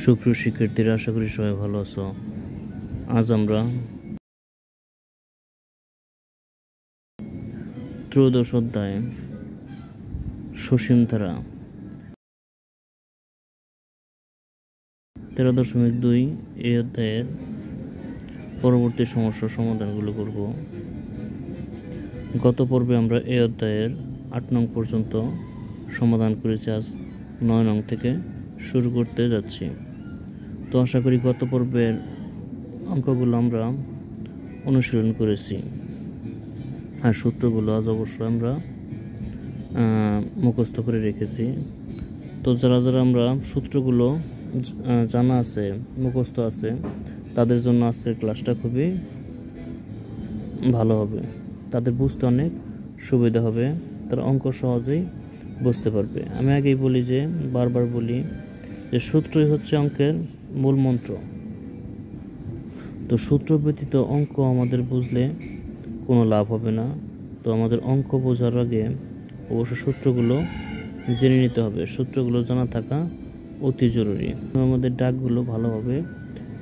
সুপ্রিয় শিক্ষার্থীরা, আশা করি সবাই ভালো আছো। আজ আমরা ত্রয়োদশ অধ্যায় সসীম ধারা 13.2 এই অধ্যায়ের পরবর্তী সমস্যার সমাধানগুলো করব। গত পর্বে আমরা এই অধ্যায়ের 8 নং পর্যন্ত সমাধান করেছি। আজ 9 নং থেকে শুরু করতে যাচ্ছি। তো আশা করি গত পর্বের অঙ্কগুলো আমরা অনুশীলন করেছি, আর সূত্রগুলো আজ অবশ্যই আমরা মুখস্থ করে রেখেছি। তো যারা যারা আমরা সূত্রগুলো জানা আছে, মুখস্থ আছে, তাদের জন্য আজকের ক্লাসটা খুবই ভালো হবে। তাদের বুঝতে অনেক সুবিধা হবে, তারা অঙ্ক সহজেই বুঝতে পারবে। আমি আগেই বলি যে, বারবার বলি যে সূত্রই হচ্ছে অঙ্কের মূল মন্ত্র। তো সূত্র ব্যতীত অঙ্ক আমাদের বুঝলে কোনো লাভ হবে না। তো আমাদের অঙ্ক বোঝার আগে অবশ্য সূত্রগুলো জেনে নিতে হবে। সূত্রগুলো জানা থাকা অতি জরুরি। আমাদের ডাকগুলো ভালোভাবে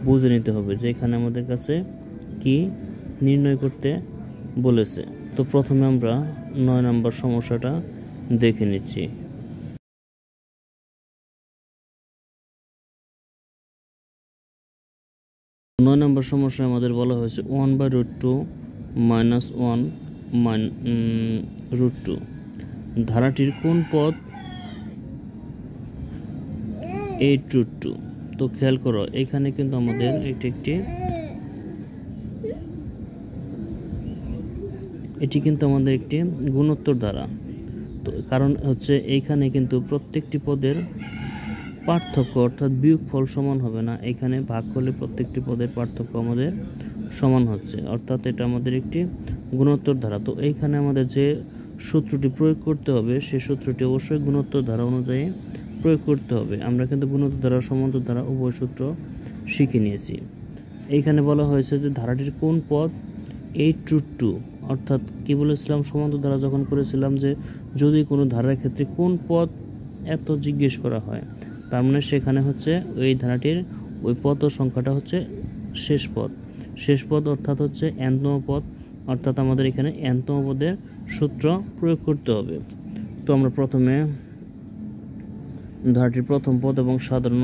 বুঝে নিতে হবে যে এখানে আমাদের কাছে কি নির্ণয় করতে বলেছে। তো প্রথমে আমরা 9 নম্বর সমস্যাটা দেখে নিচ্ছি। নয় নম্বর সমস্যায় আমাদের বলা হয়েছে 1/√2 - 1/√2 ধারাটির কোন পদ 8√2। তো খেয়াল করো, এখানে কিন্তু আমাদের এটি কিন্তু আমাদের একটি গুণোত্তর ধারা। তো কারণ হচ্ছে এইখানে কিন্তু প্রত্যেকটি পদের পার্থক্য অর্থাৎ বিয়োগফল সমান হবে না। এখানে ভাগ করলে প্রত্যেকটি পদের পার্থক্য আমাদের সমান হচ্ছে, অর্থাৎ এটা আমাদের একটি গুণোত্তর ধারা। তো এইখানে আমাদের যে সূত্রটি প্রয়োগ করতে হবে, সেই সূত্রটি অবশ্যই গুণোত্তর ধারা অনুযায়ী প্রয়োগ করতে হবে। আমরা কিন্তু গুণোত্তর ধারা, সমান্তর ধারা উভয় সূত্র শিখে নিয়েছি। এইখানে বলা হয়েছে যে ধারাটির কোন পদ 8√2, অর্থাৎ কি বলেছিলাম সমান্তর ধারা যখন করেছিলাম যে যদি কোনো ধারার ক্ষেত্রে কোন পদ এত জিজ্ঞেস করা হয়, তার মানে সেখানে হচ্ছে ওই ধারাটির ওই পদ সংখ্যাটা হচ্ছে শেষ পদ অর্থাৎ হচ্ছে nতম পদ, অর্থাৎ আমাদের এখানে nতম পদের সূত্র প্রয়োগ করতে হবে। তো আমরা প্রথমে ধারাটির প্রথম পদ এবং সাধারণ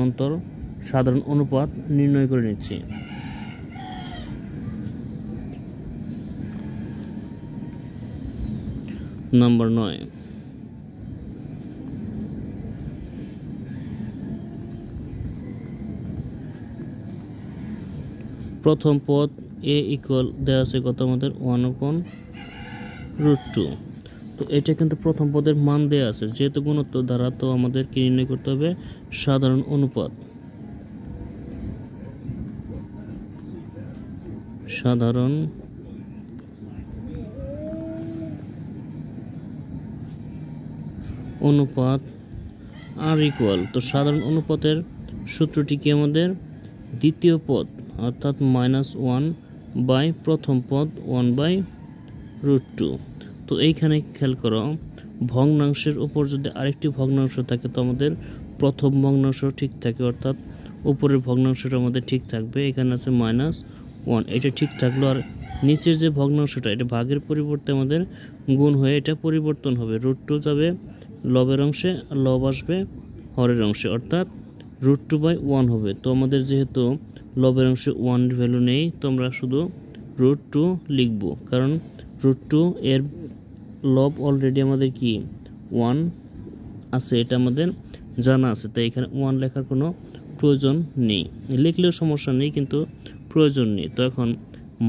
অনুপাত নির্ণয় করে নিচ্ছি। নাম্বার 9, প্রথম পদ a ইকুয়াল দেওয়া আছে কত আমাদের 1/√2। তো এটা কিন্তু প্রথম পদের মান দেওয়া আছে, যেহেতু গুণোত্তর ধারা, তো আমাদের কি নির্ণয় করতে হবে সাধারণ অনুপাত। সাধারণ অনুপাত আর ইকুয়াল, তো সাধারণ অনুপাতের সূত্রটি কি আমাদের দ্বিতীয় পদ অর্থাৎ -1 বাই প্রথম পদ 1/√2। তো এইখানে খেয়াল করো, ভগ্নাংশের উপর যদি আরেকটি ভগ্নাংশ থাকে তো আমাদের প্রথম ভগ্নাংশ ঠিক থাকে, অর্থাৎ উপরের ভগ্নাংশটা আমাদের ঠিক থাকবে। এখানে আছে -1, এটা ঠিক থাকলো। আর নিচের যে ভগ্নাংশটা, এটা ভাগের পরিবর্তে আমাদের গুণ হয়ে এটা পরিবর্তন হবে। √2 যাবে লবের অংশে, লব আসবে হরের অংশে, অর্থাৎ √2/1 হবে। তো আমাদের যেহেতু লবের অংশে 1 ভ্যালু নেই, তো আমরা শুধু √2 লিখব, কারণ √2 এর লব অলরেডি আমাদের কি 1 আছে, এটা আমাদের জানা আছে। তাই এখানে 1 লেখার কোনো প্রয়োজন নেই, লিখলেও সমস্যা নেই, কিন্তু প্রয়োজন নেই। তো এখন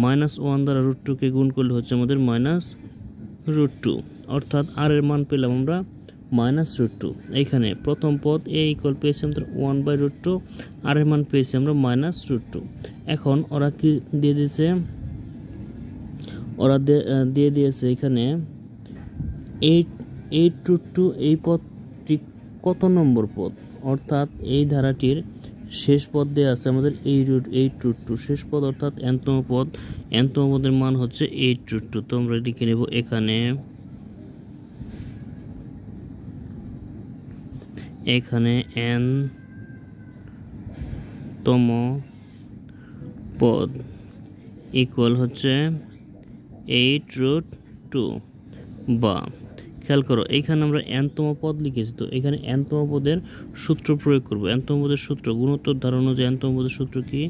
-1 দ্বারা √2কে গুণ করলে হচ্ছে আমাদের -√2, অর্থাৎ আর এর মান পেলাম আমরা -√2। এইখানে প্রথম পদ a ইকুয়াল পেয়েছি আমাদের 1/√2, আর এর মান পেয়েছি আমরা -√2। এখন ওরা কি দিয়ে দিয়েছে, দিয়ে দিয়েছে এখানে 8√2। এই পদটি কত নম্বর পদ, অর্থাৎ এই ধারাটির শেষ পদ দেওয়া আছে আমাদের 8√2 শেষ পদ, অর্থাৎ nতম পদ। nতম পদের মান হচ্ছে 8√2। তো আমরা লিখে নেব এখানে n তম পদ ইকুয়াল হচ্ছে 8√2 বা খেয়াল করো এইখানে আমরা n-তম পদ লিখেছি, তো এখানে n-তম পদের সূত্র প্রয়োগ করব। n-তম পদের সূত্র গুণোত্তর ধারণ যে n-তম পদের সূত্র কি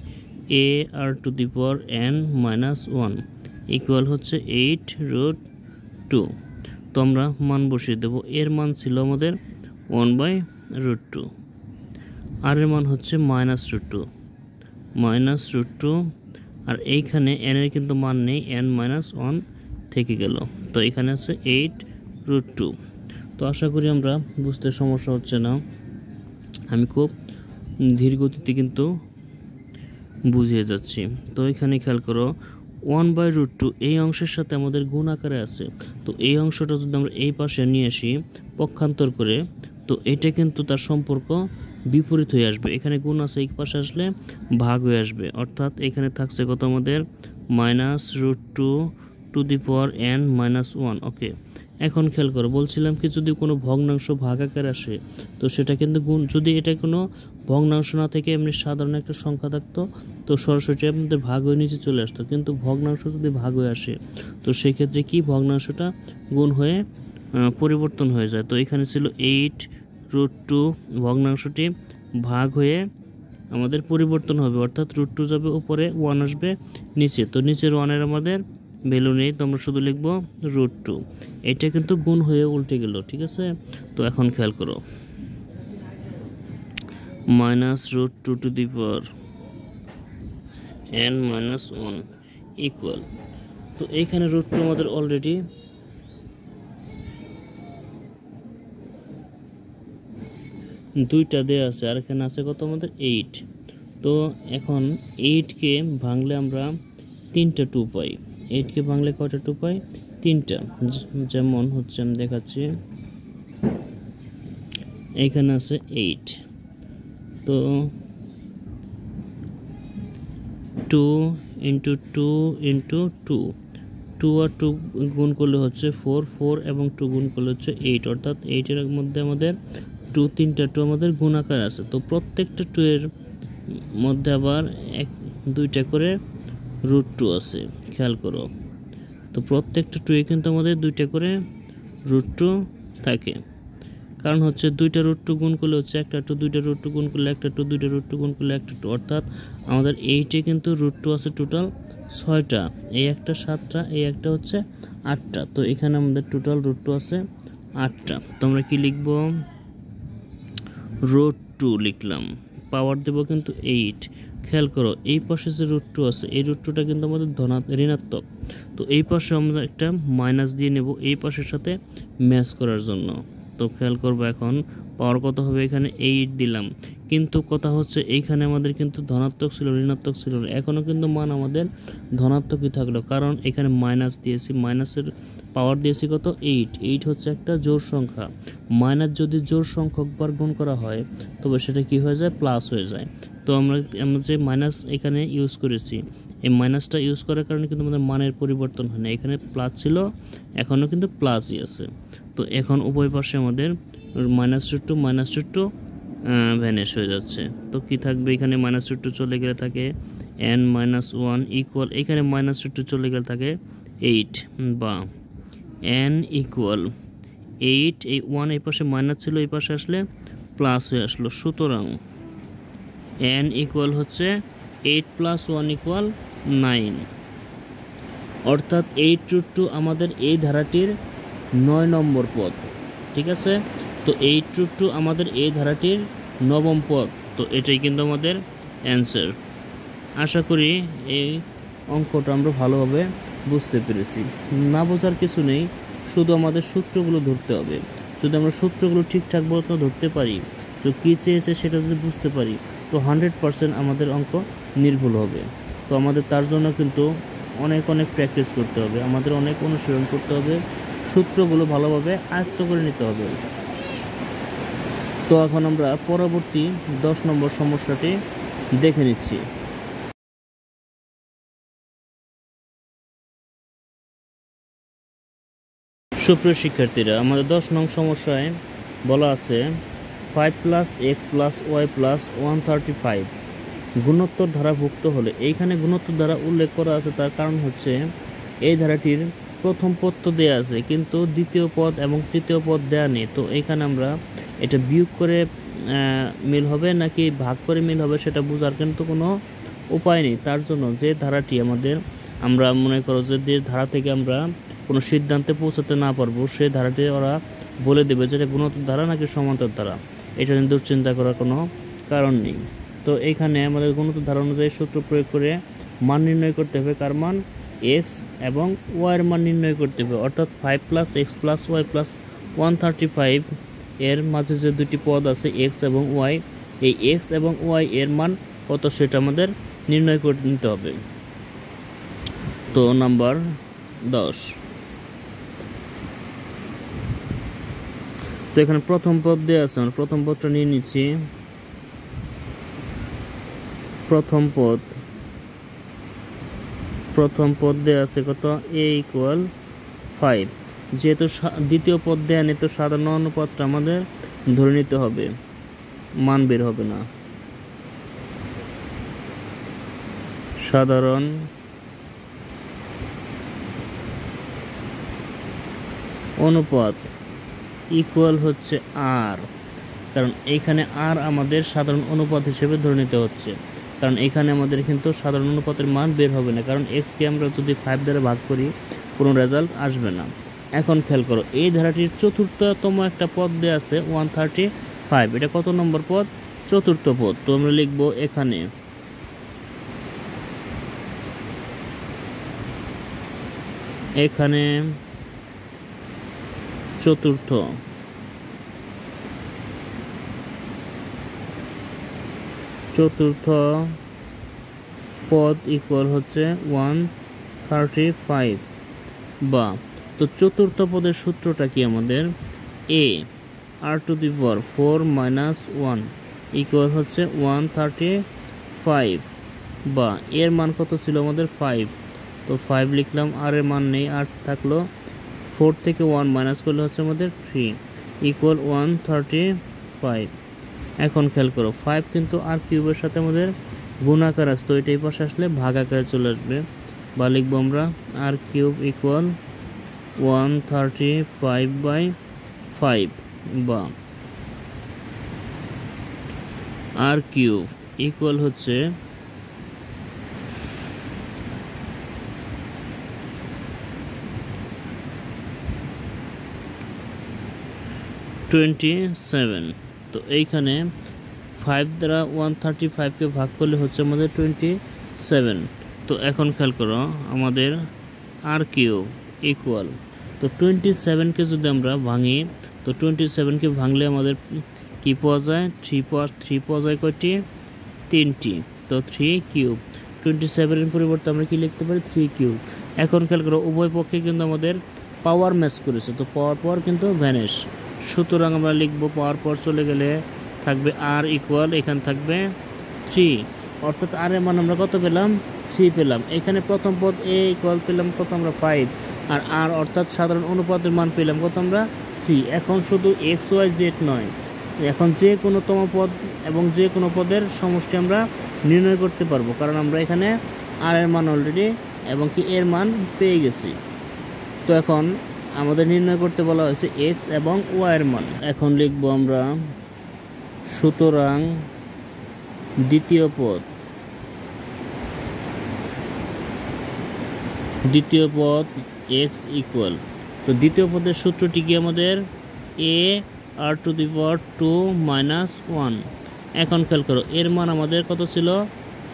a r⁴n-1 ইকুয়াল হচ্ছে 8√2। তো আমরা মান বসিয়ে দেব। এর মান ছিল আমাদের 1/√2, আর এর মান হচ্ছে -√2 আর এইখানে n এর কিন্তু মান নেই, n-1 থেকে গেল, তো এখানে আছে 8√2। তো আশা করি আমরা বুঝতে সমস্যা হচ্ছে না, আমি খুব ধীর গতিতে কিন্তু বুঝিয়ে যাচ্ছি। তো এখানে খেয়াল করো 1/√2 এই অংশের সাথে আমাদের গুণ আকারে আছে, তো এই অংশটা যদি আমরা এই পাশে নিয়ে আসি পক্ষান্তর করে, তো এটা কিন্তু তার সম্পর্ক বিপরীত হয়ে আসবে। এখানে গুণ আছে, এই পাশে আসলে ভাগ হয়ে আসবে, অর্থাৎ এখানে থাকছে কত আমাদের -√2n-1। ওকে, এখন খেয়াল করো বলছিলাম কি যদি কোনো ভগ্নাংশ ভাগ আকারে আসে তো সেটা কিন্তু গুণ, যদি এটা কোনো ভগ্নাংশ না থেকে এমনি সাধারণ একটা সংখ্যা থাকতো তো সরাসরি আমাদের ভাগ হয়ে নিচে চলে আসতো, কিন্তু ভগ্নাংশ যদি ভাগ হয়ে আসে তো সেক্ষেত্রে কি ভগ্নাংশটা গুণ হয়ে পরিবর্তন হয়ে যায়। তো এখানে ছিল 8√2, ভগ্নাংশটি ভাগ হয়ে আমাদের পরিবর্তন হবে, অর্থাৎ √2 যাবে উপরে, 1 আসবে নিচে, তো নিচের 1-এর আমাদের ভ্যালু নেই, তো আমরা শুধু লিখব √2। এটা কিন্তু গুণ হয়ে উল্টে গেল, ঠিক আছে। তো এখন খেয়াল করো -√2n-1 ইকুয়াল, তো এইখানে √2 আমাদের অলরেডি দুইটা দেয়া আছে, আর এখানে আছে কত আমাদের 8। তো এখন 8কে ভাঙলে আমরা 3টা 2 পাই। 8কে ভাঙলে কয়টা 2 পাই? 3টা। যেমন হচ্ছে আমি দেখাচ্ছি, এইখানে আছে 8, তো 2 × 2 × 2, 2 আর 2 গুণ করলে হচ্ছে 4, 4 এবং 2 গুণ করলে হচ্ছে 8, অর্থাৎ 8-এর মধ্যে আমাদের 3টা 2 আমাদের গুণাকার আছে। তো প্রত্যেকটা 2 এর মধ্যে আবার 2টা করে √2 আছে, খেয়াল করো। তো প্রত্যেকটা 2 এ কিন্তু আমাদের 2টা করে √2 থাকে, কারণ হচ্ছে 2টা √2 গুণ করলে হচ্ছে একটা 2, 2টা √2 গুণ করলে একটা 2, 2টা √2 গুণ করলে একটা 2, অর্থাৎ আমাদের 8-এ কিন্তু √2 আছে টোটাল 6টা, এই একটা 7টা, এই একটা হচ্ছে 8টা, তো এখানে আমাদের টোটাল √2 আছে 8টা। তো আমরা কি লিখব? √2 লিখলাম, পাওয়ার দেব কিন্তু 8। খেয়াল করো এই পাশে যে √2 আছে, এই √2টা কিন্তু আমাদের ঋণাত্মক, তো এই পাশে আমরা একটা মাইনাস দিয়ে নেব এই পাশের সাথে ম্যাচ করার জন্য। তো খেয়াল করবো এখন পাওয়ার কত হবে, এখানে 8 দিলাম, কিন্তু কথা হচ্ছে এইখানে আমাদের কিন্তু ধনাত্মক ছিল, ঋণাত্মক ছিল না, এখনও কিন্তু মান আমাদের ধনাত্মকই থাকলো, কারণ এখানে মাইনাস দিয়েছি, মাইনাসের পাওয়ার দিয়েছি কত 8। 8 হচ্ছে একটা জোড় সংখ্যা, মাইনাস যদি জোড় সংখ্যক বার গুণ করা হয় তবে সেটা কি হয়ে যায়? প্লাস হয়ে যায়। তো আমরা যে মাইনাস এখানে ইউজ করেছি, এই মাইনাসটা ইউজ করার কারণে কিন্তু আমাদের মানের পরিবর্তন হয় না, এখানে প্লাস ছিল এখনও কিন্তু প্লাসই আছে। তো এখন উভয় পাশে আমাদের -√2 ভ্যানিশ হয়ে যাচ্ছে, তো কি থাকবে এখানে? -√2 চলে গেলে থাকে n-1 ইকুয়াল, এখানে -√2 চলে গেলে থাকে 8, বা n ইকুয়াল 8, এই 1 এই পাশে মাইনাস ছিল, এই পাশে আসলে প্লাস হয়ে আসলো, সুতরাং n ইকুয়াল হচ্ছে 8 + 1 = 9, অর্থাৎ 8√2 আমাদের এই ধারাটির 9 নম্বর পদ, ঠিক আছে। তো 8√2 আমাদের এই ধারাটির 9ম পদ, তো এটাই কিন্তু আমাদের অ্যান্সার। আশা করি এই অঙ্কটা আমরা ভালোভাবে বুঝতে পেরেছি, না বোঝার কিছু নেই, শুধু আমাদের সূত্রগুলো ধরতে হবে। যদি আমরা সূত্রগুলো ঠিকঠাক মতো ধরতে পারি, তো কী চেয়েছে সেটা যদি বুঝতে পারি, তো 100% আমাদের অঙ্ক নির্ভুল হবে। তো আমাদের তার জন্য কিন্তু অনেক প্র্যাকটিস করতে হবে, আমাদের অনেক অনুশীলন করতে হবে, সূত্রগুলো ভালোভাবে আয়ত্ত করে নিতে হবে। তো এখন আমরা পরবর্তী 10 নম্বর সমস্যাটি দেখে নিচ্ছি। সুপ্রিয় শিক্ষার্থীরা, আমাদের 10 নং সমস্যায় বলা আছে 5 + x + y + 135 গুণোত্তর ধারাভুক্ত হলে, এইখানে গুণোত্তর ধারা উল্লেখ করা আছে, তার কারণ হচ্ছে এই ধারাটির প্রথম পদ তো দেওয়া আছে কিন্তু দ্বিতীয় পদ এবং তৃতীয় পদ দেওয়া নেই। তো এইখানে আমরা এটা বিয়োগ করে মিল হবে নাকি ভাগ করে মিল হবে সেটা বোঝার কিন্তু কোনো উপায় নেই। তার জন্য যে ধারাটি আমরা মনে করো যে ধারা থেকে আমরা কোনো সিদ্ধান্তে পৌঁছাতে না পারবো, সেই ধারাটি ওরা বলে দেবে যে এটা গুণোত্তর ধারা নাকি সমান্তর ধারা। এটা নিয়ে দুশ্চিন্তা করার কোনো কারণ নেই। তো এইখানে আমাদের গুণোত্তর ধারা অনুযায়ী সূত্র প্রয়োগ করে মান নির্ণয় করতে হবে। কার মান? এক্স এবং ওয়াইয়ের মান নির্ণয় করতে হবে। অর্থাৎ 5 + x + y + 135 এর মাঝে যে দুটি পদ আছে এক্স এবং ওয়াই, এই এক্স এবং ওয়াই এর মান কত সেটা আমাদের নির্ণয় করে নিতে হবে। তো নাম্বার 10। তো এখানে প্রথম পদ দেওয়া আছে, আমরা প্রথম পদটা নিয়ে নিচ্ছি। প্রথম পদ দেওয়া আছে কত? a = 5। যেহেতু দ্বিতীয় পদ দেওয়া নেই তো সাধারণ অনুপাতটা আমাদের ধরে নিতে হবে, মান বের হবে না। সাধারণ অনুপাত ইকুয়াল হচ্ছে r, কারণ এইখানে r আমাদের সাধারণ অনুপাত হিসেবে ধরে নিতে হচ্ছে, কারণ এখানে আমাদের কিন্তু সাধারণ অনুপাতের মান বের হবে না, কারণ x কে আমরা যদি 5 দ্বারা ভাগ করি কোনো রেজাল্ট আসবে না। এখন খেয়াল করো, এই ধারাটির চতুর্থতম একটা পদ দেওয়া আছে 135। এটা কত নম্বর পদ? চতুর্থ পদ। তো আমরা লিখব এখানে চতুর্থ পদ ইকুয়াল হচ্ছে 135 বা। তো চতুর্থ পদের সূত্রটা কি আমাদের? a r⁴ 4 - 1 ইকুয়াল হচ্ছে 135 বা এর মান কত ছিল আমাদের? 5। তো 5 লিখলাম, আর এর মান নেই, আর থাকলো 4 থেকে 1 মাইনাস করলে হচ্ছে আমাদের 3 ইকুয়াল 135। এখন খেয়াল করো, 5 কিন্তু আর কিউবের সাথে আমাদের গুণাকার আছে, তো এটা এই পাশে আসলে ভাগ আকারে চলে আসবে, বা লিখবো আমরা r³ ইকুয়াল 135/5 বা r³ ইকুয়াল হচ্ছে 27। তো এইখানে 5 দ্বারা 135কে ভাগ করলে হচ্ছে আমাদের 27। তো এখন খেয়াল করো, আমাদের r³ ইকুয়াল, তো 27কে যদি আমরা ভাঙি, তো 27কে ভাঙলে আমাদের কি পাওয়া যায়? 3 পাওয়া যায়। কয়টি? 3টি। তো 3³ 27-এর পরিবর্তে আমরা কি লিখতে পারি? 3³ এখন খেয়াল করো, উভয় পক্ষে কিন্তু আমাদের পাওয়ার ম্যাচ করেছে, তো পাওয়ার কিন্তু ভ্যানিশ, সুতরাং আমরা লিখবো পাওয়ার চলে গেলে থাকবে r ইকুয়াল, এখানে থাকবে 3, অর্থাৎ r এর মান আমরা কত পেলাম? 3 পেলাম। এখানে প্রথম পদ a ইকুয়াল পেলাম কত আমরা? 5, আর r অর্থাৎ সাধারণ অনুপাতের মান পেলাম কত আমরা? 3। এখন শুধু x y z নয়, এখন যে কোনো তম পদ এবং যে কোনো পদের সমষ্টি আমরা নির্ণয় করতে পারবো, কারণ আমরা এখানে r এর মান অলরেডি এবং কি এর মান পেয়ে গেছি। তো এখন আমাদের নির্ণয় করতে বলা হয়েছে x এবং y এর মান। এখন লিখবো আমরা, সুতরাং দ্বিতীয় পদ x ইকুয়াল, তো দ্বিতীয় পদের সূত্রটি কি আমাদের? a r⁴ 1। এখন খেয়াল করো, এর মান আমাদের কত ছিল?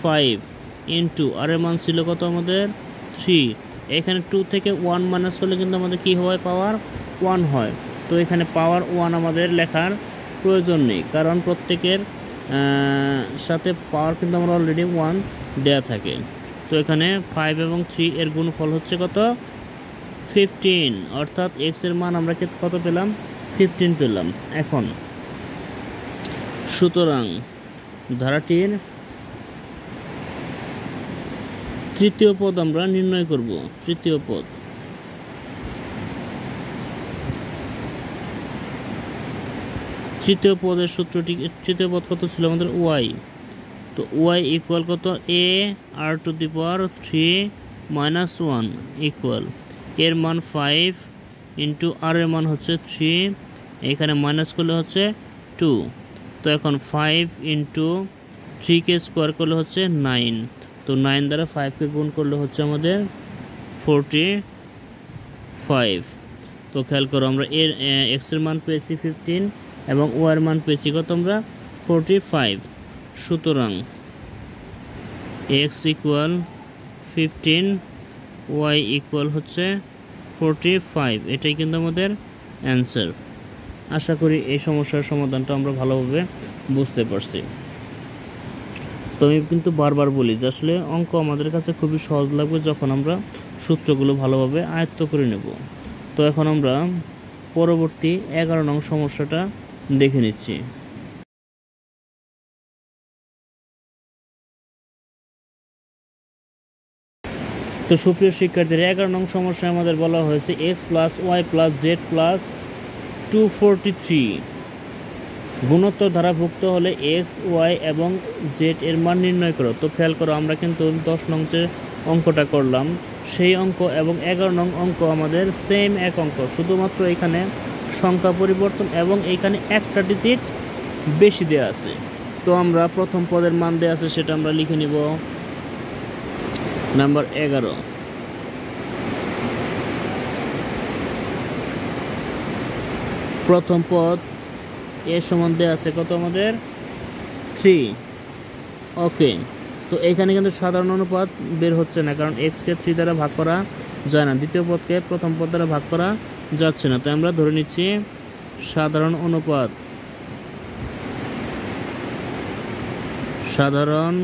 5 ইন্টু আর এর মান ছিল কত আমাদের? 3। এখানে 2 থেকে 1 মাইনাস করলে কিন্তু আমাদের কি হয়? পাওয়ার 1 হয়। তো এখানে পাওয়ার 1 আমাদের লেখার প্রয়োজন নেই, কারণ প্রত্যেকের সাথে পাওয়ার কিন্তু আমরা অলরেডি 1 দেয়া থাকে। তো এখানে 5 এবং 3 এর গুণফল হচ্ছে কত? 15, অর্থাৎ x এর মান আমরা কত পেলাম? 15 পেলাম। এখন সুতরাং ধারাটির তৃতীয় পদ আমরা নির্ণয় করব। তৃতীয় পদের সূত্রটি, তৃতীয় পদ কত ছিল আমাদের? y। তো তো ওয়াই ইকুয়াল কত a r to the power 3 minus 1 equal এর মান 5 ইন্টু আর এর মান হচ্ছে 3, এখানে মাইনাস করলে হচ্ছে 2। তো এখন 5 ইন্টু 3কে স্কোয়ার করলে হচ্ছে 9, তো 9 দ্বারা 5কে গুণ করলে হচ্ছে আমাদের 45। তো খেয়াল করো আমরা এর এক্সের মান পেয়েছি 15 এবং ওয়াইয়ের মান পেয়েছি কত আমরা 45। সুতরাং এক্স ইকুয়াল 15, ওয়াই ইকুয়াল হচ্ছে 45, এটাই কিন্তু আমাদের অ্যান্সার। আশা করি এই সমস্যার সমাধানটা আমরা ভালোভাবে বুঝতে পারছি। তো আমি কিন্তু বারবার বলি যে আসলে অঙ্ক আমাদের কাছে খুবই সহজ লাগবে যখন আমরা সূত্রগুলো ভালোভাবে আয়ত্ত করে নেব। তো এখন আমরা পরবর্তী 11 নং সমস্যাটা দেখে নিচ্ছি। তো সুপ্রিয় শিক্ষার্থীরা 11 নং সমস্যায় আমাদের বলা হয়েছে x plus y plus z plus 243 গুণোত্তর ধারাভুক্ত হলে এক্স ওয়াই এবং জেড এর মান নির্ণয় করো। তো খেয়াল করো আমরা কিন্তু 10 নং যে অঙ্কটা করলাম সেই অঙ্ক এবং 11 নং অঙ্ক আমাদের সেম এক অঙ্ক, শুধুমাত্র এখানে সংখ্যা পরিবর্তন এবং এইখানে একটা ডিজিট বেশি দেওয়া আছে। তো আমরা প্রথম পদের মান দেওয়া আছে সেটা আমরা লিখে নিব নাম্বার 11। প্রথম পদ এর সমান দেওয়া আছে কত আমাদের 3। ওকে, তো এখানে কিন্তু সাধারণ অনুপাত বের হচ্ছে না, কারণ এক্সকে 3 দ্বারা ভাগ করা যায় না, দ্বিতীয় পদকে প্রথম পদ দ্বারা ভাগ করা যাচ্ছে না। তো আমরা ধরে নিচ্ছি সাধারণ অনুপাত, সাধারণ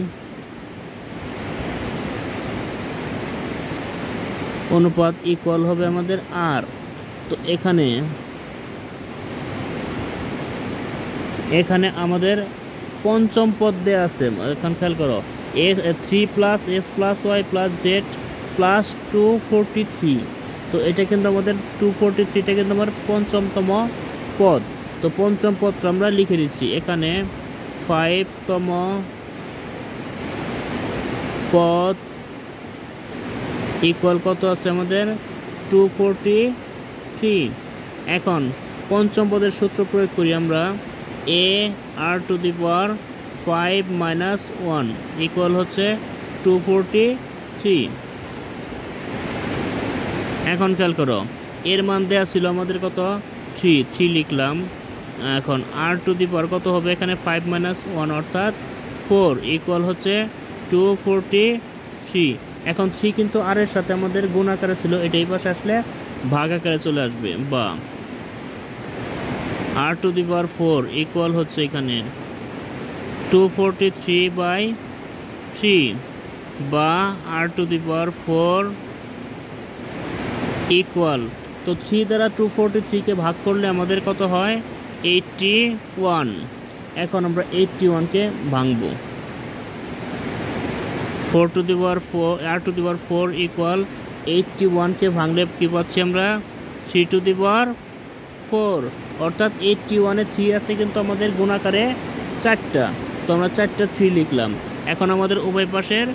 অনুপাত ইকুয়াল হবে আমাদের আর। তো এখানে আমাদের পঞ্চম পদ দেওয়া আছে, এখন খেয়াল করো 3 plus x plus y plus z plus 243। তো এটা কিন্তু আমাদের 243টা কিন্তু আমার পঞ্চমতম পদ। তো পঞ্চম পদটা আমরা লিখে দিচ্ছি এখানে 5তম পদ ইকুয়াল কত আছে আমাদের 243। এখন পঞ্চম পদের সূত্র প্রয়োগ করি আমরা a r to the power 5 minus 1 equal হচ্ছে 243। এখন খেয়াল করো এর মান দেওয়া ছিল আমাদের কত 3 লিখলাম। এখন আর টু দি পাওয়ার কত হবে এখানে 5 মাইনাস 1 অর্থাৎ 4 ইকুয়াল হচ্ছে 243। এখন 3 কিন্তু আর এর সাথে আমাদের গুণ আকারে ছিল, এটা এই পাশে আসলে ভাগ আকারে চলে আসবে, বা আর টু দি পাওয়ার 4 ইকুয়াল হচ্ছে এখানে 243/3 বা আর টু দি পাওয়ার 4 ইকুয়াল, তো 3 দ্বারা 243কে ভাগ করলে আমাদের কত হয় 81। এখন আমরা 81কে ভাঙব, 4 to the power 4 r to the power 4 equal 81কে ভাঙলে কি পাচ্ছি আমরা 3 টু দি পাওয়ার 4, অর্থাৎ 81-এ 3 আছে কিন্তু আমাদের গুণাকারে 4টা, তো আমরা 4টা 3 লিখলাম। এখন আমাদের উভয় পাশের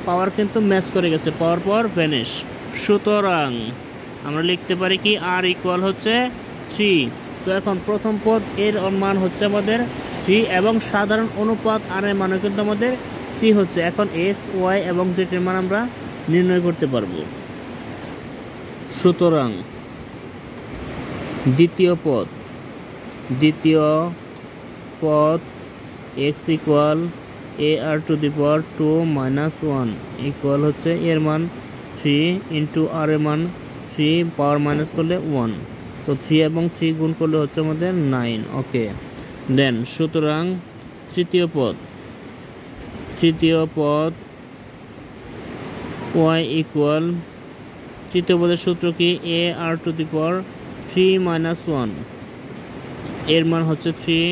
পাওয়ার কিন্তু ম্যাচ করে গেছে, পাওয়ার পর ভ্যানিশ। সুতরাং আমরা লিখতে পারি কি আর ইকুয়াল হচ্ছে 3। তো এখন প্রথম পদ এর মান হচ্ছে আমাদের 3 এবং সাধারণ অনুপাত আর এর মানও কিন্তু আমাদের 3 হচ্ছে। এখন এক্স ওয়াই এবং জেড এর মান আমরা নির্ণয় করতে পারবো। সুতরাং দ্বিতীয় পদ x equal a r to the power 2 minus 1 equal হচ্ছে এর মান 3 ইন্টু আর এর মান 3 পাওয়ার মাইনাস করলে 1, তো 3 এবং 3 গুণ করলে হচ্ছে আমাদের 9। ওকে, দেন সুতরাং তৃতীয় পদ ওয়াই ইকুয়াল, তৃতীয় পদের সূত্র কি এ r to the power 3 minus 1, এর মান হচ্ছে 3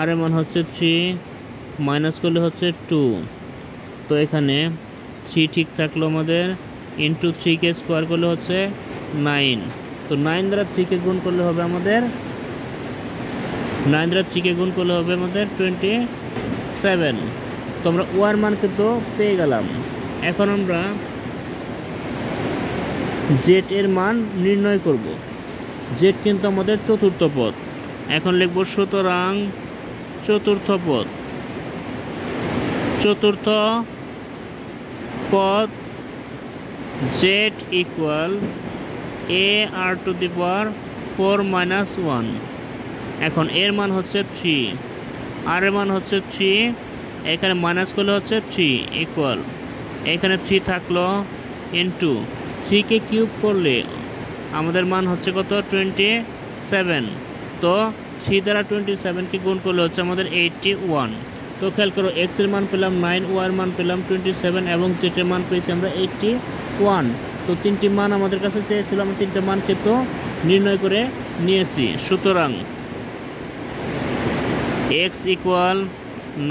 আর এর মান হচ্ছে 3, মাইনাস করলে হচ্ছে 2। তো এখানে 3 ঠিক থাকলো আমাদের, ইন্টু 3কে স্কোয়ার করলে হচ্ছে 9। তো 9 দ্বারা 3কে গুণ করলে হবে আমাদের 27। তো আমরা ওয়ার মান কিন্তু পেয়ে গেলাম। এখন আমরা জেড এর মান নির্ণয় করব। জেড কিন্তু আমাদের চতুর্থ পদ। এখন লিখব সুতরাং চতুর্থ পদ z equal a r to the power 4 - 1। এখন এর মান হচ্ছে 3, আর এর মান হচ্ছে 3, এখানে মাইনাস করলে হচ্ছে 3 ইকুয়াল এখানে 3 থাকলো ইন্টু 3কে কিউব করলে আমাদের মান হচ্ছে কত 27। তো 3 দ্বারা 27কে গুণ করলে হচ্ছে আমাদের 81। তো খেয়াল করো এক্স এর মান পেলাম 9, ওয়াই এর মান পেলাম 27 এবং জেড এর মান পেয়েছি আমরা 81। তো তিনটি মান আমাদের কাছে চেয়েছিল, আমরা তিনটে মানকে তো নির্ণয় করে নিয়েছি। সুতরাং এক্স ইকুয়াল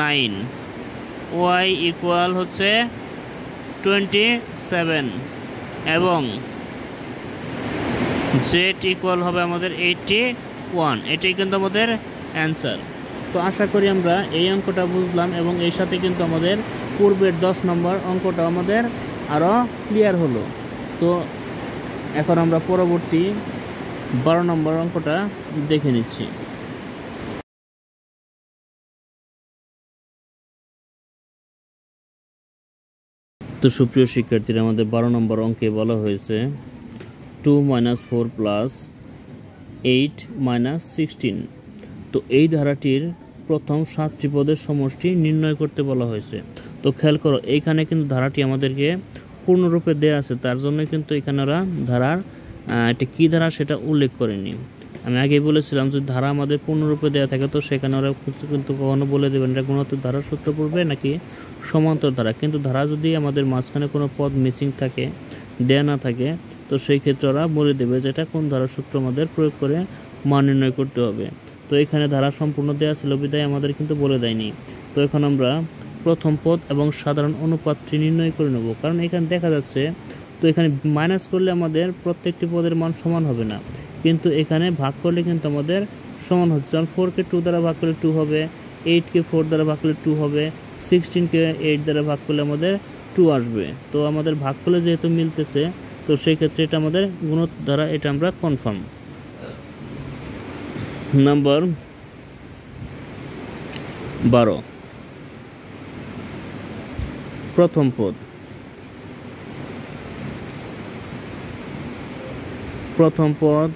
9, ওয়াই ইকুয়াল হচ্ছে 27 এবং জেড ইকুয়াল হবে আমাদের 81। এটাই কিন্তু আমাদের অ্যান্সার। তো আশা করি আমরা এই অঙ্কটা বুঝলাম এবং এর সাথে কিন্তু আমাদের পূর্বের 10 নম্বর অঙ্কটা আমাদের আরও ক্লিয়ার হলো। তো এখন আমরা পরবর্তী 12 নম্বর অঙ্কটা দেখে নিচ্ছি। তো সুপ্রিয় শিক্ষার্থীরা, আমাদের 12 নম্বর অঙ্কে বলা হয়েছে 2 - 4 + 8 - 16। তো এই ধারাটির প্রথম 7টি পদের সমষ্টি নির্ণয় করতে বলা হয়েছে। তো খেয়াল করো এইখানে কিন্তু ধারাটি আমাদেরকে পূর্ণরূপে দেয়া আছে, তার জন্য কিন্তু এখানে ওরা ধারার এটা কী ধারা সেটা উল্লেখ করেনি। আমি আগেই বলেছিলাম যে ধারা আমাদের পূর্ণরূপে দেওয়া থাকে তো সেখানে ওরা কিন্তু কখনো বলে দেবেন এটা গুণোত্তর ধারার সূত্র পড়বে নাকি সমান্তর ধারা। কিন্তু ধারা যদি আমাদের মাঝখানে কোনো পদ মিসিং থাকে, দেয়া না থাকে, তো সেই ক্ষেত্রে ওরা বলে দেবে যে এটা কোন ধারার সূত্র আমাদের প্রয়োগ করে মান নির্ণয় করতে হবে। তো এখানে ধারা সম্পূর্ণ দেওয়া ছিল বিধায় আমাদের কিন্তু বলে দেয়নি। তো এখন আমরা প্রথম পদ এবং সাধারণ অনুপাতটি নির্ণয় করে নেব, কারণ এখানে দেখা যাচ্ছে তো এখানে মাইনাস করলে আমাদের প্রত্যেকটি পদের মান সমান হবে না, কিন্তু এখানে ভাগ করলে কিন্তু আমাদের সমান হচ্ছে। কারণ 4কে 2 দ্বারা ভাগ করলে 2 হবে, 8কে 4 দ্বারা ভাগ করলে 2 হবে, 16কে 8 দ্বারা ভাগ করলে আমাদের 2 আসবে। তো আমাদের ভাগ করলে যেহেতু মিলতেছে তো সেই ক্ষেত্রে এটা আমাদের গুণোত্তর দ্বারা, এটা আমরা কনফার্ম। নাম্বার 12 প্রথম পদ। প্রথম পদ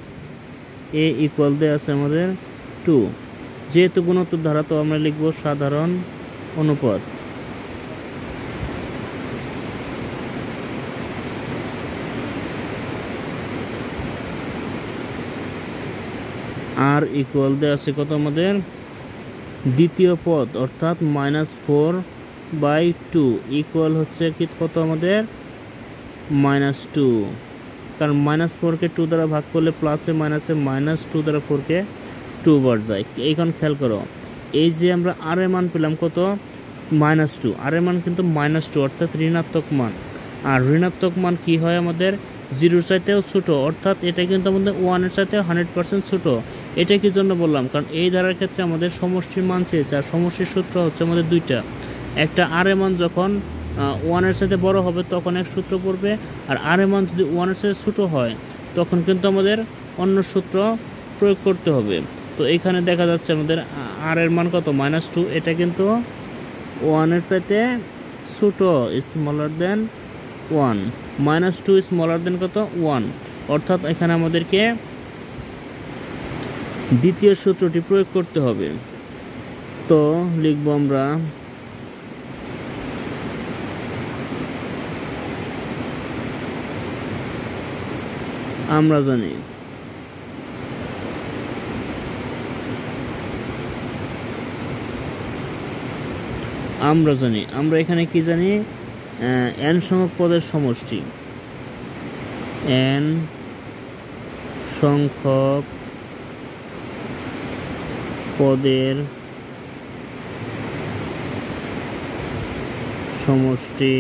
এ ইকুয়াল দেওয়া আছে আমাদের 2। যেহেতু গুণোত্তর ধারা তো আমরা লিখব সাধারণ অনুপাত। আর ইকুয়াল দেওয়া আছে কত আমাদের দ্বিতীয় পদ অর্থাৎ -4/2 ইকুয়াল হচ্ছে কি কত আমাদের -2। কারণ -4কে 2 দ্বারা ভাগ করলে প্লাসে মাইনাসে -2 দ্বারা 4কে 2 বার যায়। এইখানে খেয়াল করো এই যে আমরা আর এর মান পেলাম কত -2, আর এর মান কিন্তু -2 অর্থাৎ ঋণাত্মক মান। আর ঋণাত্মক মান কি হয় আমাদের 0-র চাইতেও ছোটো, অর্থাৎ এটা কিন্তু আমাদের 1-এর চাইতেও 100% ছোটো। এটা কি জন্য বললাম, কারণ এই ধারার ক্ষেত্রে আমাদের সমষ্টির মান চেয়েছে আর সমষ্টির সূত্র হচ্ছে আমাদের দুইটা। একটা আর এর মান যখন 1-এর সাথে বড় হবে তখন এক সূত্র পড়বে, আর আর এর মান যদি 1-এর সাথে ছোটো হয় তখন কিন্তু আমাদের অন্য সূত্র প্রয়োগ করতে হবে। তো এখানে দেখা যাচ্ছে আমাদের আর এর মান কত -2, এটা কিন্তু 1-এর সাথে ছোটো, স্মলার দেন 1, -2 স্মলার দেন কত 1, অর্থাৎ এখানে আমাদেরকে দ্বিতীয় সূত্রটি প্রয়োগ করতে হবে। তো লিখব আমরা জানি আমরা এখানে কি জানি n সংখ্যক পদের সমষ্টি, n সংখ্যক পদের সমষ্টি।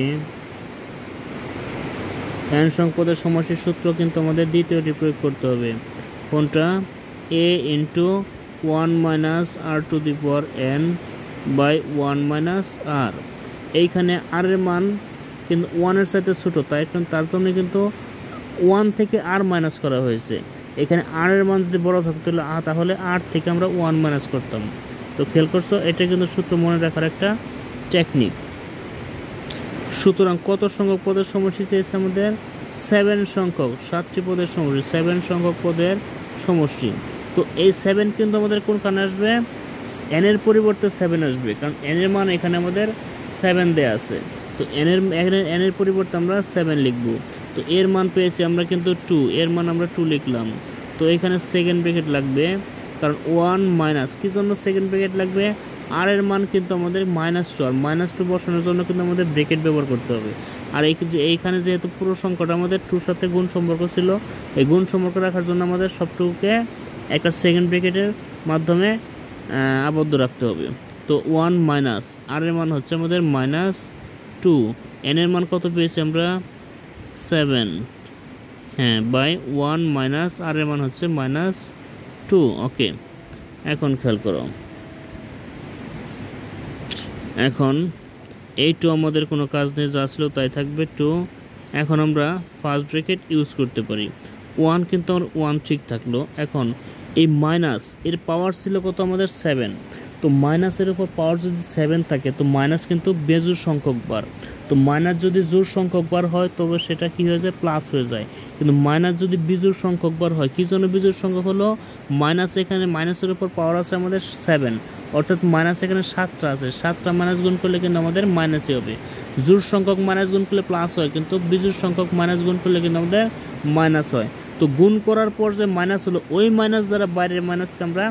n সংখ্যক পদের সমষ্টির সূত্র কিন্তু আমাদের দ্বিতীয়টি প্রয়োগ করতে হবে। কোনটা a × 1 - r⁴ n/1 - r। এইখানে আর এর মান কিন্তু 1 এর সাথে ছোটো, তার জন্য কিন্তু 1 থেকে আর মাইনাস করা হয়েছে। এখানে আর এর মান যদি বড় থাকতো তাহলে আর থেকে আমরা 1 মাইনাস করতাম। তো খেয়াল করছো, এটা কিন্তু সূত্র মনে রাখার একটা টেকনিক। সুতরাং কত সংখ্যক পদের সমষ্টি চেয়েছে আমাদের? 7 সংখ্যক, 7টি পদের সমষ্টি, 7 সংখ্যক পদের সমষ্টি। তো এই 7 কিন্তু আমাদের কোনখানে আসবে? n এর পরিবর্তে 7 আসবে, কারণ n এর মান এখানে আমাদের 7 দেয়া আছে। তো n এর পরিবর্তে আমরা 7 লিখব। তো এর মান পেয়েছি আমরা কিন্তু 2, এর মান আমরা 2 লিখলাম। তো এখানে সেকেন্ড ব্র্যাকেট লাগবে, কারণ 1 মাইনাস, কি জন্য সেকেন্ড ব্র্যাকেট লাগবে? আর এর মান কিন্তু আমাদের -2, আর -2 বসানোর জন্য কিন্তু আমাদের ব্র্যাকেট ব্যবহার করতে হবে। আর এইখানে যেহেতু পুরো সংখ্যাটা আমাদের 2 সাথে গুণ সম্পর্ক ছিল, এই গুণ সম্পর্ক রাখার জন্য আমাদের সবটুকুকে একটা সেকেন্ড ব্র্যাকেটের মাধ্যমে আবদ্ধ রাখতে হবে। তো 1 মাইনাস, আর এর মান হচ্ছে আমাদের -2, n এর মান কত পেয়েছি আমরা? 7, হ্যাঁ, বাই 1 মাইনাস আর এর মান হচ্ছে -2। ওকে, এখন খেয়াল করো, এখন এই 2 আমাদের কোনো কাজ নেই, যা ছিল তাই থাকবে 2। এখন আমরা ফার্স্ট ব্র্যাকেট ইউজ করতে পারি। 1 কিন্তু আমার 1 ঠিক থাকলো। এখন এই মাইনাস এর পাওয়ার ছিল কত আমাদের? 7। তো মাইনাসের উপর পাওয়ার যদি 7 থাকে, তো মাইনাস কিন্তু বেজোড় সংখ্যক বার। তো মাইনাস যদি জোড় সংখ্যক বার হয় তবে সেটা কি হয়ে যায়? প্লাস হয়ে যায়। কিন্তু মাইনাস যদি বিজোড় সংখ্যক বার হয়, কি জন্য বিজোড় সংখ্যক হলো? মাইনাস, এখানে মাইনাসের উপর পাওয়ার আছে আমাদের 7, অর্থাৎ মাইনাস এখানে 7টা আছে, 7টা মাইনাস গুণ করলে কিন্তু আমাদের মাইনাসই হবে। জোড় সংখ্যক মাইনাস গুণ করলে প্লাস হয়, কিন্তু বিজোড় সংখ্যক মাইনাস গুণ করলে কিন্তু আমাদের মাইনাস হয়। তো গুণ করার পর যে মাইনাস হলো, ওই মাইনাস দ্বারা বাইরের মাইনাসকে আমরা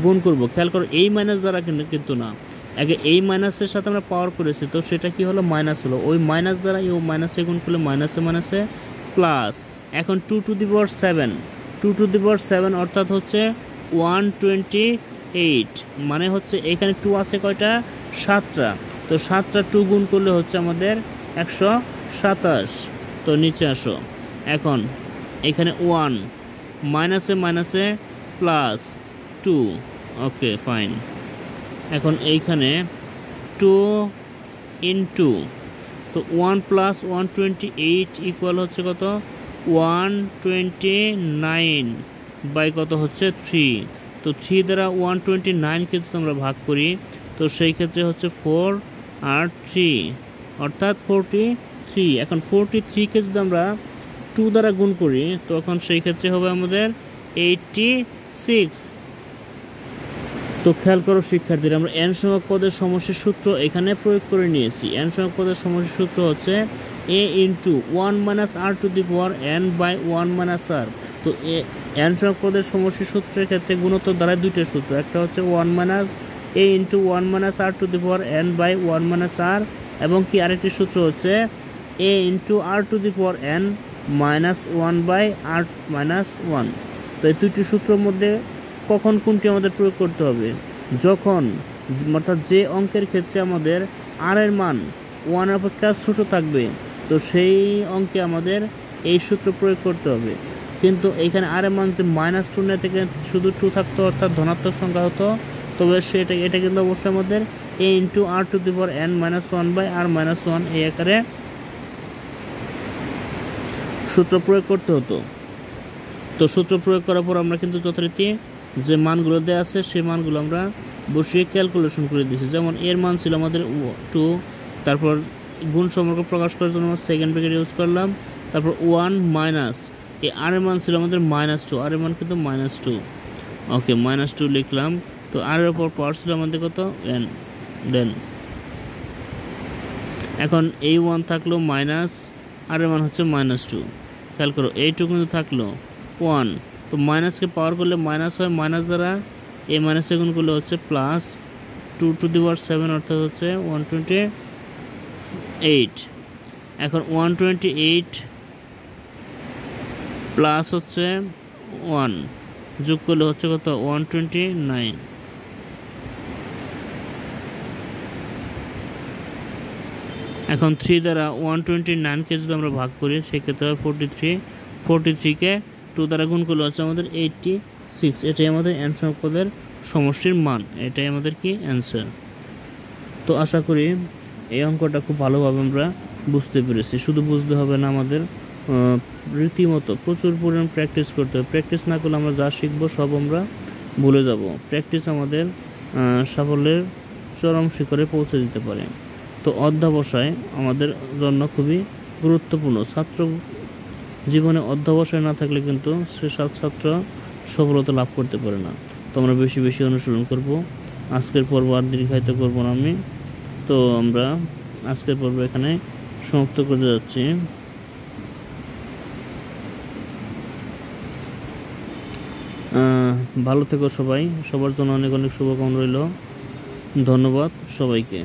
গুণ করব। খেয়াল করো, এই মাইনাস দ্বারা কিন্তু না, আগে এই মাইনাসের সাথে আমরা পাওয়ার করেছি, তো সেটা কি হলো? মাইনাস হলো। ওই মাইনাস দ্বারা এই মাইনাসে গুণ করলে মাইনাসে প্লাস। এখন 2 two the power 7, 2 two the পাওয়ার 7 অর্থাৎ হচ্ছে 128, মানে হচ্ছে এখানে 2 আছে কয়টা? 7টা। তো 7টা 2 গুণ করলে হচ্ছে আমাদের 127। তো নিচে আসো, এখন এখানে 1 মাইনাসে প্লাস 2। ওকে, ফাইন। এখন এইখানে 2 ইন্টু, তো 1 প্লাস 128 ইকুয়াল হচ্ছে কত? 129 বাই কত হচ্ছে? 3। তো 3 দ্বারা 129কে যদি আমরা ভাগ করি, তো সেই ক্ষেত্রে হচ্ছে 4 আর 3 অর্থাৎ 43। এখন 43কে যদি আমরা 2 দ্বারা গুণ করি, তখন সেই ক্ষেত্রে হবে আমাদের 86। তো খেয়াল করো শিক্ষার্থীরা, আমরা n সংখ্যক পদের সমষ্টির সূত্র এখানে প্রয়োগ করে নিয়েছি। n সংখ্যক পদের সমষ্টির সূত্র হচ্ছে a into 1 minus r to the power n by 1 minus r. তো n সংখ্যক পদের সমষ্টির সূত্রের ক্ষেত্রে গুণোত্তর দ্বারা দুইটা সূত্র, একটা হচ্ছে 1 minus a into 1 minus r to the power n by 1 minus r, এবং কি আরেকটি সূত্র হচ্ছে a into r to the power n minus 1 by r minus 1। তো এই দুইটি সূত্রের মধ্যে কখন কোনটি আমাদের প্রয়োগ করতে হবে? যখন, অর্থাৎ যে অঙ্কের ক্ষেত্রে আমাদের আর এর মান 1 অপেক্ষা ছোট থাকবে, তো সেই অঙ্কে আমাদের এই সূত্র প্রয়োগ করতে হবে। কিন্তু এইখানে আর এর মান যদি -2 থেকে শুধু 2 থাকতো, অর্থাৎ ধনাত্মক সংখ্যা হতো, তবে এটা কিন্তু অবশ্যই আমাদের a into r to the power n minus 1 by r minus 1 এই আকারে সূত্র প্রয়োগ করতে হতো। তো সূত্র প্রয়োগ করার পর আমরা কিন্তু যথারীতি যে মানগুলো দেওয়া আছে সেই মানগুলো আমরা বসিয়ে ক্যালকুলেশন করে দিয়েছি। যেমন এর মান ছিল আমাদের 2, তারপর গুণ সম্পর্ক প্রকাশ করার জন্য আমরা সেকেন্ড ব্র্যাকেট ইউজ করলাম, তারপর 1 মাইনাস এই আর এর মান ছিল আমাদের -2, আর এর মান কিন্তু -2। ওকে, -2 লিখলাম। তো আর এর উপর পাওয়ার ছিল আমাদের কত? n। দেন এখন এই 1 থাকলো মাইনাস, আর এর মান হচ্ছে -2। খেয়াল করো, এইটুকু কিন্তু থাকলো 1। তো মাইনাসকে পাওয়ার করলে মাইনাস হয়, মাইনাস দ্বারা এই মাইনাসে গুণ করলে হচ্ছে প্লাস 2 টু দি পাওয়ার 7 অর্থাৎ হচ্ছে 128। এখন 128 প্লাস হচ্ছে 1 যোগ করলে হচ্ছে কত? 129। এখন 3 দ্বারা 129কে যদি আমরা ভাগ করি, সেক্ষেত্রে 43। 43কে 2 দ্বারা গুণ করলে হচ্ছে আমাদের 86। এটাই আমাদের n সংখ্যক পদের সমষ্টির মান, এটাই আমাদের কি অ্যান্সার। তো আশা করি এই অঙ্কটা খুব ভালোভাবে আমরা বুঝতে পেরেছি। শুধু বুঝতে হবে না, আমাদের রীতিমতো প্রচুর পরিমাণ প্র্যাকটিস করতে হবে। প্র্যাকটিস না করলে আমরা যা শিখবো সব আমরা ভুলে যাব। প্র্যাকটিস আমাদের সাফল্যের চরম শিখরে পৌঁছে দিতে পারে। তো অধ্যবসায় আমাদের জন্য খুবই গুরুত্বপূর্ণ। ছাত্র জীবনে অধ্যবসায় না থাকলে কিন্তু সে ছাত্র সফলতা লাভ করতে পারে না। তো আমরা বেশি বেশি অনুসরণ করব। আজকের পর্ব আর দীর্ঘায়িত করব না আমি। তো আমরা আজকের পর্ব এখানে সমাপ্ত করতে যাচ্ছি। ভালো থেকো সবাই, সবার জন্য অনেক অনেক শুভকামনা রইল। ধন্যবাদ সবাইকে।